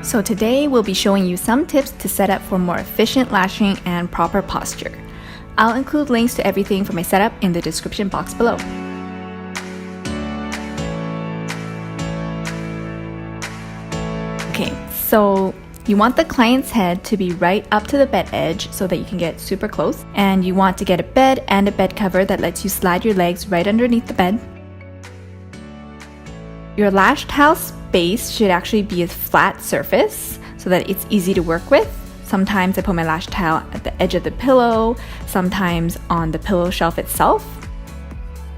So today we'll be showing you some tips to set up for more efficient lashing and proper posture. I'll include links to everything for my setup in the description box below. Okay, so you want the client's head to be right up to the bed edge so that you can get super close. And you want to get a bed and a bed cover that lets you slide your legs right underneath the bed. Your lash towel base should actually be a flat surface so that it's easy to work with. Sometimes I put my lash towel at the edge of the pillow, sometimes on the pillow shelf itself.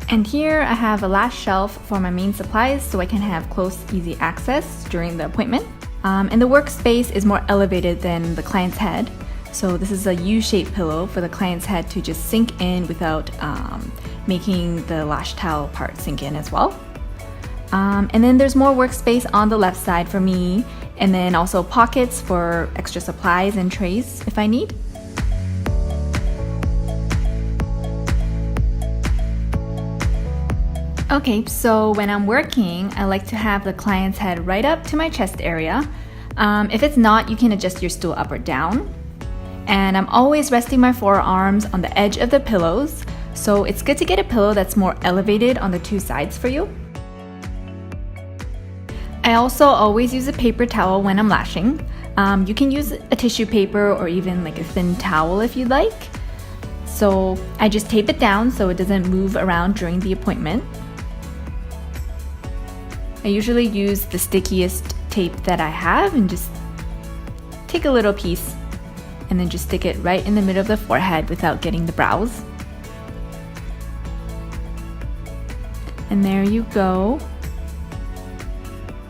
And here I have a lash shelf for my main supplies so I can have close, easy access during the appointment. And the workspace is more elevated than the client's head. So this is a U-shaped pillow for the client's head to just sink in without making the lash towel part sink in as well. And then there's more workspace on the left side for me, and then also pockets for extra supplies and trays if I need. Okay, so when I'm working, I like to have the client's head right up to my chest area. If it's not, you can adjust your stool up or down. And I'm always resting my forearms on the edge of the pillows, so it's good to get a pillow that's more elevated on the two sides for you. I also always use a paper towel when I'm lashing. You can use a tissue paper or even like a thin towel if you'd like. So I just tape it down so it doesn't move around during the appointment. I usually use the stickiest tape that I have and just take a little piece and then just stick it right in the middle of the forehead without getting the brows. And there you go.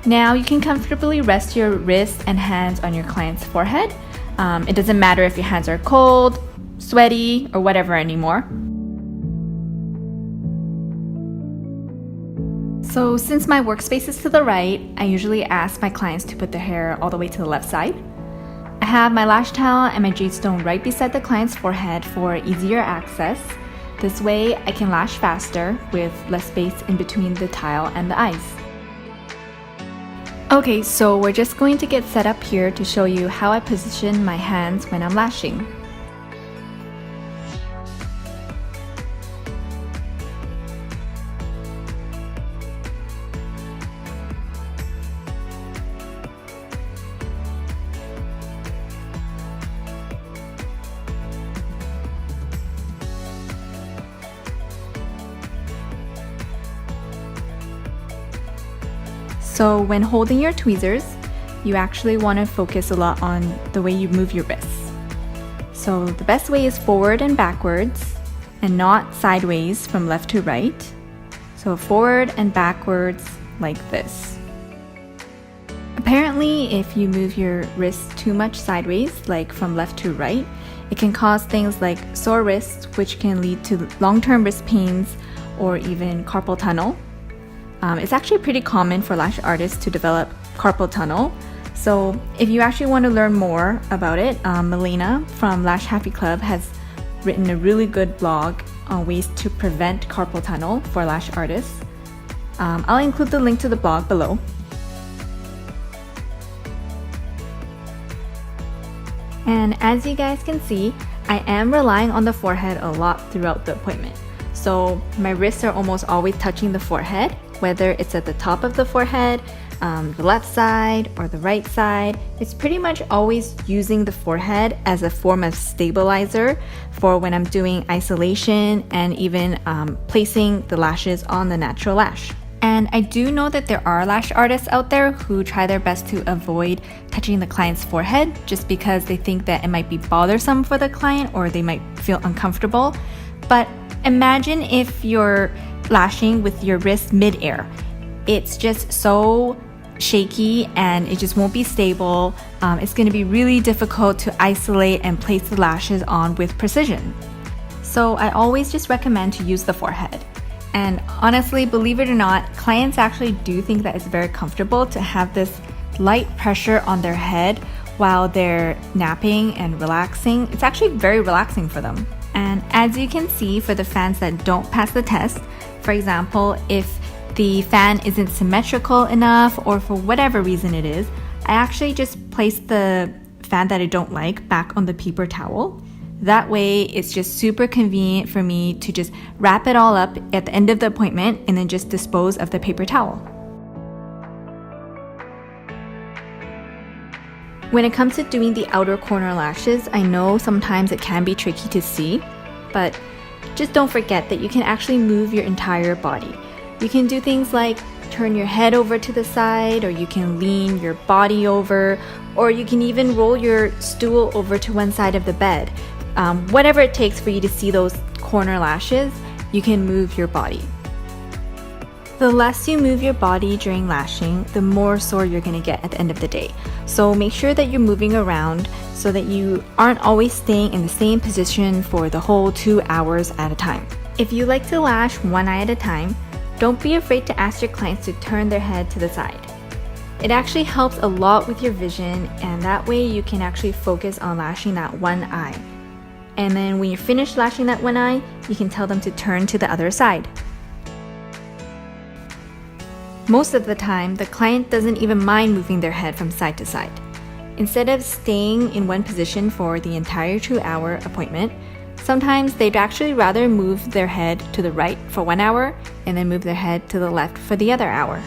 Now you can comfortably rest your wrists and hands on your client's forehead. It doesn't matter if your hands are cold, sweaty, or whatever anymore. So since my workspace is to the right, I usually ask my clients to put their hair all the way to the left side. I have my lash towel and my jade stone right beside the client's forehead for easier access. This way I can lash faster with less space in between the tile and the eyes. Okay, so we're just going to get set up here to show you how I position my hands when I'm lashing. So when holding your tweezers, you actually want to focus a lot on the way you move your wrists. So the best way is forward and backwards, and not sideways from left to right. So forward and backwards like this. Apparently, if you move your wrists too much sideways, like from left to right, it can cause things like sore wrists, which can lead to long-term wrist pains or even carpal tunnel. It's actually pretty common for lash artists to develop carpal tunnel. So if you actually want to learn more about it, Melina from Lash Happy Club has written a really good blog on ways to prevent carpal tunnel for lash artists. I'll include the link to the blog below. And as you guys can see, I am relying on the forehead a lot throughout the appointment. So my wrists are almost always touching the forehead, whether it's at the top of the forehead, the left side, or the right side. It's pretty much always using the forehead as a form of stabilizer for when I'm doing isolation and even placing the lashes on the natural lash. And I do know that there are lash artists out there who try their best to avoid touching the client's forehead just because they think that it might be bothersome for the client or they might feel uncomfortable. But imagine if you're lashing with your wrist mid-air. It's just so shaky and it just won't be stable. It's going to be really difficult to isolate and place the lashes on with precision. So I always just recommend to use the forehead. And honestly, believe it or not, clients actually do think that it's very comfortable to have this light pressure on their head while they're napping and relaxing. It's actually very relaxing for them. And as you can see, for the fans that don't pass the test, for example, if the fan isn't symmetrical enough or for whatever reason it is, I actually just place the fad that I don't like back on the paper towel. That way, it's just super convenient for me to just wrap it all up at the end of the appointment and then just dispose of the paper towel. When it comes to doing the outer corner lashes, I know sometimes it can be tricky to see, but just don't forget that you can actually move your entire body. You can do things like turn your head over to the side, or you can lean your body over, or you can even roll your stool over to one side of the bed. Whatever it takes for you to see those corner lashes, you can move your body. The less you move your body during lashing, the more sore you're going to get at the end of the day. So make sure that you're moving around so that you aren't always staying in the same position for the whole 2 hours at a time. If you like to lash one eye at a time, don't be afraid to ask your clients to turn their head to the side. It actually helps a lot with your vision, and that way you can actually focus on lashing that one eye. And then when you're finished lashing that one eye, you can tell them to turn to the other side. Most of the time, the client doesn't even mind moving their head from side to side. Instead of staying in one position for the entire 2-hour appointment, sometimes they'd actually rather move their head to the right for 1 hour and then move their head to the left for the other hour.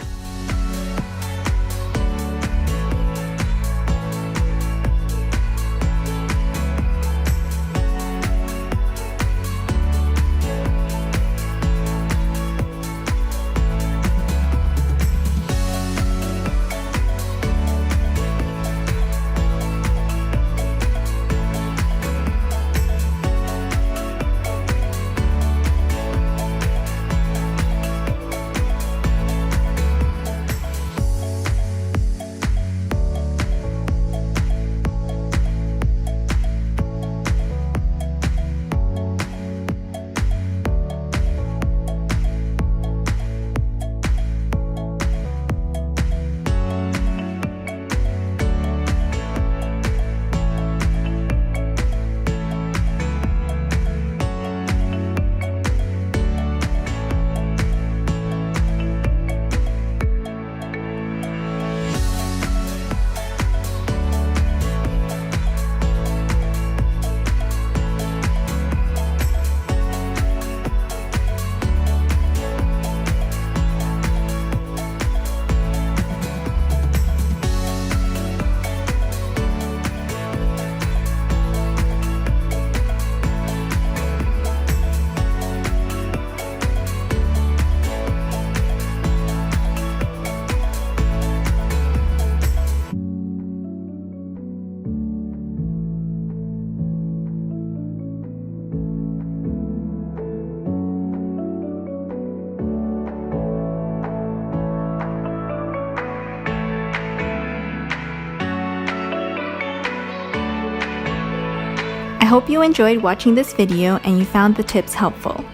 I hope you enjoyed watching this video and you found the tips helpful.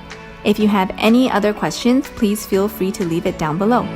If you have any other questions, please feel free to leave it down below.